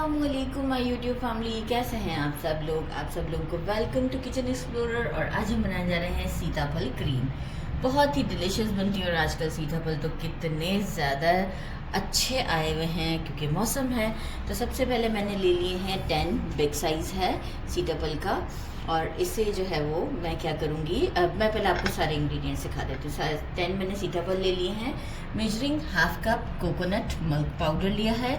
अस्सलामुअलैकुम my YouTube family, कैसे हैं आप सब लोग। आप सब लोगों को वेलकम टू किचन एक्सप्लोरर। और आज हम बनाने जा रहे हैं सीताफल क्रीम। बहुत ही डिलीशियस बनती है और आजकल सीताफल तो कितने ज़्यादा अच्छे आए हुए हैं क्योंकि मौसम है। तो सबसे पहले मैंने ले लिए हैं 10 बिग साइज़ है सीताफल का। और इसे जो है वो मैं क्या करूँगी, मैं पहले आपको सारे इंग्रेडिएंट्स सिखा देती हूँ। 10 मैंने सीताफल ले लिए हैं। Measuring half cup coconut milk powder लिया है,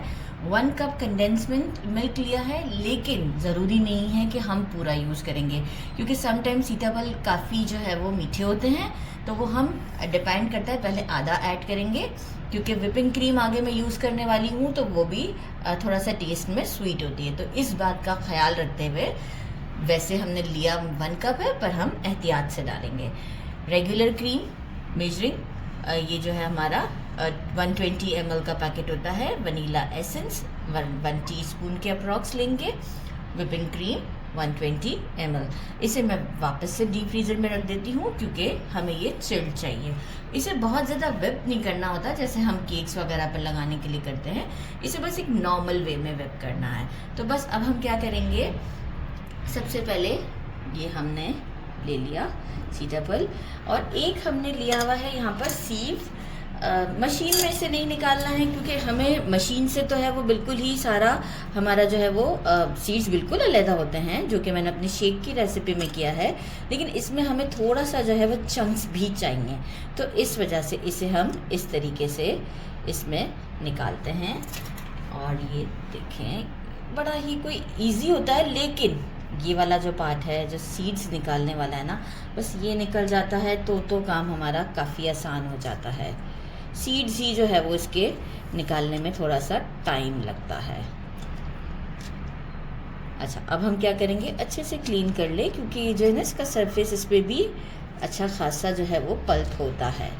1 कप कंडेंस मिल्क लिया है। लेकिन ज़रूरी नहीं है कि हम पूरा यूज़ करेंगे क्योंकि समटाइम सीताफल काफ़ी जो है वो मीठे होते हैं, तो वो हम डिपेंड करता है। पहले आधा ऐड करेंगे क्योंकि विपिंग क्रीम आगे मैं यूज़ करने वाली हूँ, तो वो भी थोड़ा सा टेस्ट में स्वीट होती है। तो इस बात का ख्याल रखते हुए, वैसे हमने लिया 1 कप है पर हम एहतियात से डालेंगे। रेगुलर क्रीम मेजरिंग ये जो है हमारा 120 ml का पैकेट होता है। वनीला एसेंस 1 टीस्पून के अप्रॉक्स लेंगे। Whipping cream 120 ml। इसे मैं वापस से डीप फ्रीज़र में रख देती हूँ क्योंकि हमें ये चिल्ड चाहिए। इसे बहुत ज़्यादा विप नहीं करना होता जैसे हम केक्स वगैरह पर लगाने के लिए करते हैं। इसे बस एक नॉर्मल वे में विप करना है। तो बस अब हम क्या करेंगे, सबसे पहले ये हमने ले लिया सीताफल और एक हमने लिया हुआ है यहाँ पर सीव। मशीन में से नहीं निकालना है क्योंकि हमें मशीन से तो है वो बिल्कुल ही सारा हमारा जो है वो सीड्स बिल्कुल अलग होते हैं, जो कि मैंने अपनी शेक की रेसिपी में किया है। लेकिन इसमें हमें थोड़ा सा जो है वो चंक्स भी चाहिए, तो इस वजह से इसे हम इस तरीके से इसमें निकालते हैं। और ये देखें, बड़ा ही कोई ईजी होता है, लेकिन ये वाला जो पार्ट है जो सीड्स निकालने वाला है ना, बस ये निकल जाता है तो काम हमारा काफ़ी आसान हो जाता है। सीड्स ही जो है वो इसके निकालने में थोड़ा सा टाइम लगता है। अच्छा, अब हम क्या करेंगे, अच्छे से क्लीन कर ले क्योंकि जो है ना इसका सरफेस, इस पर भी अच्छा खासा जो है वो पल्प होता है।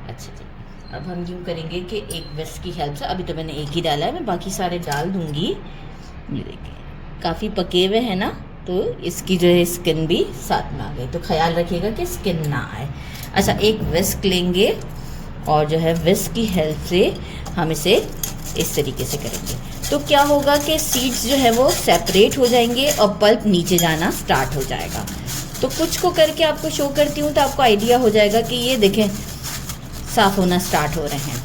अच्छा जी, अब हम यूँ करेंगे कि एक विस्क की हेल्प से, अभी तो मैंने एक ही डाला है, मैं बाकी सारे डाल दूँगी। ये देखिए काफ़ी पके हुए हैं ना, तो इसकी जो है स्किन भी साथ में आ गई, तो ख्याल रखिएगा कि स्किन ना आए। अच्छा, एक विस्क लेंगे और जो है विस्क की हेल्प से हम इसे इस तरीके से करेंगे, तो क्या होगा कि सीड्स जो है वो सेपरेट हो जाएंगे और पल्प नीचे जाना स्टार्ट हो जाएगा। तो कुछ को करके आपको शो करती हूँ तो आपको आइडिया हो जाएगा कि ये देखें साफ़ होना स्टार्ट हो रहे हैं।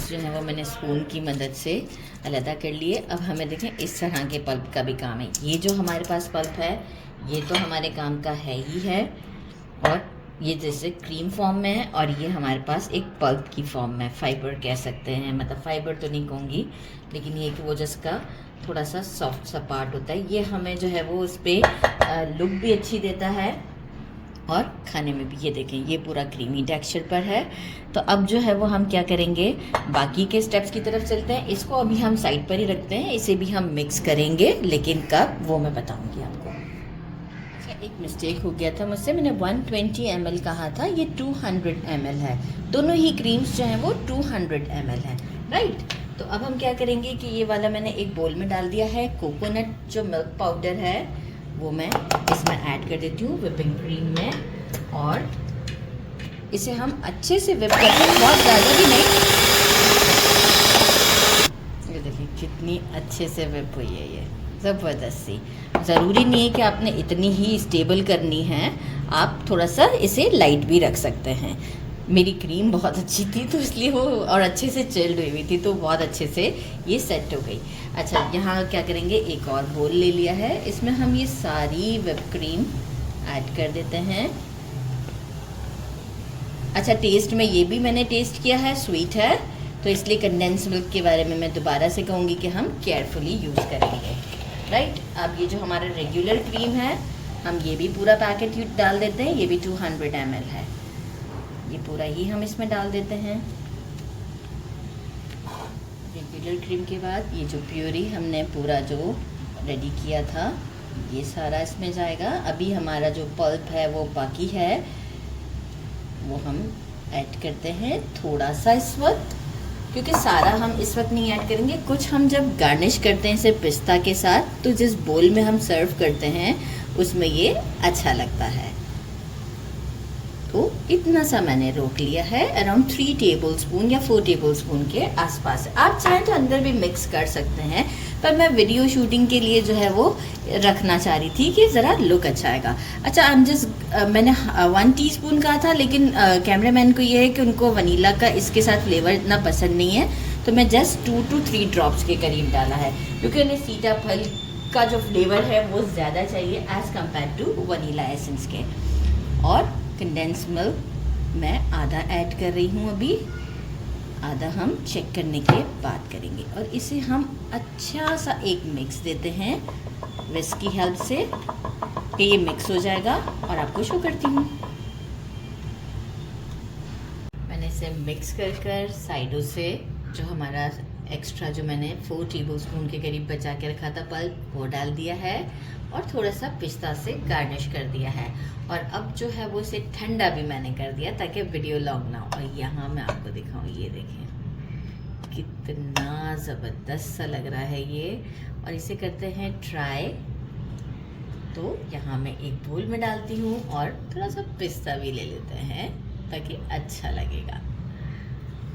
जो है वो मैंने स्पून की मदद से अलग कर लिए। अब हमें देखें इस तरह के पल्प का भी काम है। ये जो हमारे पास पल्प है ये तो हमारे काम का है ही है, और ये जैसे क्रीम फॉर्म में है, और ये हमारे पास एक पल्प की फॉर्म में, फाइबर कह सकते हैं, मतलब फाइबर तो नहीं कहूँगी, लेकिन ये कि वो जिसका थोड़ा सा सॉफ्ट सा पार्ट होता है, ये हमें जो है वो उस पर लुक भी अच्छी देता है और खाने में भी। ये देखें ये पूरा क्रीमी टेक्सचर पर है। तो अब जो है वो हम क्या करेंगे, बाकी के स्टेप्स की तरफ चलते हैं। इसको अभी हम साइड पर ही रखते हैं, इसे भी हम मिक्स करेंगे, लेकिन कब वो मैं बताऊंगी आपको। अच्छा, एक मिस्टेक हो गया था मुझसे, मैंने 120 ml कहा था, ये 200 ml है। दोनों ही क्रीम्स जो हैं वो 200 ml है, राइट। तो अब हम क्या करेंगे कि ये वाला मैंने एक बोल में डाल दिया है। कोकोनट जो मिल्क पाउडर है वो मैं इसमें ऐड कर देती हूँ विपिंग क्रीम में, और इसे हम अच्छे से विप करते हैं, बहुत ज़्यादा भी नहीं। ये देखिए कितनी अच्छे से विप हुई है, ये ज़बरदस्त सी। ज़रूरी नहीं है कि आपने इतनी ही स्टेबल करनी है, आप थोड़ा सा इसे लाइट भी रख सकते हैं। मेरी क्रीम बहुत अच्छी थी तो इसलिए वो और अच्छे से चिल्ड हुई थी, तो बहुत अच्छे से ये सेट हो गई। अच्छा, यहाँ क्या करेंगे, एक और बोल ले लिया है, इसमें हम ये सारी व्हिप क्रीम ऐड कर देते हैं। अच्छा, टेस्ट में ये भी मैंने टेस्ट किया है, स्वीट है, तो इसलिए कंडेंस मिल्क के बारे में मैं दोबारा से कहूँगी कि हम केयरफुली यूज़ करेंगे, राइट। अब ये जो हमारा रेगुलर क्रीम है, हम ये भी पूरा पैकेट डाल देते हैं। ये भी 200 ml है, ये पूरा ही हम इसमें डाल देते हैं। रेगुलर क्रीम के बाद ये जो प्योरी हमने पूरा जो रेडी किया था, ये सारा इसमें जाएगा। अभी हमारा जो पल्प है वो बाकी है, वो हम ऐड करते हैं थोड़ा सा इस वक्त, क्योंकि सारा हम इस वक्त नहीं ऐड करेंगे। कुछ हम जब गार्निश करते हैं इसे पिस्ता के साथ, तो जिस बोल में हम सर्व करते हैं उसमें ये अच्छा लगता है। तो इतना सा मैंने रोक लिया है, अराउंड 3 टेबलस्पून या 4 टेबलस्पून के आसपास। आप चाहें तो अंदर भी मिक्स कर सकते हैं, पर मैं वीडियो शूटिंग के लिए जो है वो रखना चाह रही थी कि ज़रा लुक अच्छा आएगा। अच्छा, मैंने 1 टीस्पून कहा था, लेकिन कैमरामैन को ये है कि उनको वनीला का इसके साथ फ्लेवर इतना पसंद नहीं है, तो मैं जस्ट 2 to 3 ड्रॉप्स के करीब डाला है, क्योंकि उन्हें सीताफल का जो फ्लेवर है वो ज़्यादा चाहिए as compare to vanilla essence के। और कंडेंस मिल्क मैं आधा ऐड कर रही हूँ, अभी आधा हम चेक करने के बाद करेंगे। और इसे हम अच्छा सा एक मिक्स देते हैं विस्क की हेल्प से, कि ये मिक्स हो जाएगा। और आपको शो करती हूँ, मैंने इसे मिक्स कर साइडों से जो हमारा एक्स्ट्रा जो मैंने 4 टेबलस्पून के करीब बचा के रखा था पल्प, वो डाल दिया है और थोड़ा सा पिस्ता से गार्निश कर दिया है। और अब जो है वो इसे ठंडा भी मैंने कर दिया ताकि वीडियो लॉन्ग ना हो। और यहाँ मैं आपको दिखाऊँ, ये देखें कितना ज़बरदस्त सा लग रहा है ये। और इसे करते हैं ट्राई। तो यहाँ मैं एक बोल में डालती हूँ और थोड़ा सा पिस्ता भी ले लेते हैं ताकि अच्छा लगेगा।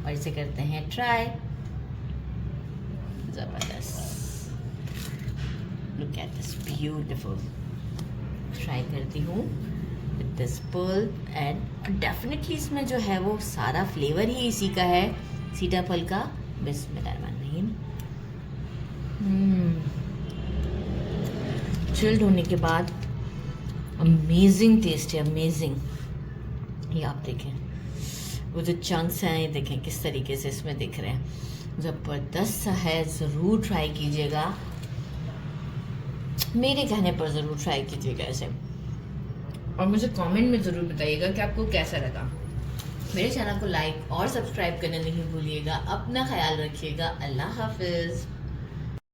और इसे करते हैं ट्राई। ज़बरदस्त, look at this beautiful. Try करती हूँ with this Perl and definitely इसमें जो है वो सारा फ्लेवर ही इसी का है, सीताफल का। बिस्मिल्लाहिर्रहमानिर्रहीम। चिल्ड होने के बाद अमेजिंग टेस्ट है, अमेजिंग। ये आप देखें, वो जो चंक्स हैं ये देखें किस तरीके से इसमें दिख रहे हैं, ज़बरदस्त सा है। ज़रूर ट्राई कीजिएगा, मेरे कहने पर ज़रूर ट्राई कीजिएगा इसे, और मुझे कमेंट में ज़रूर बताइएगा कि आपको कैसा लगा। मेरे चैनल को लाइक और सब्सक्राइब करना नहीं भूलिएगा। अपना ख्याल रखिएगा। अल्लाह हाफिज़।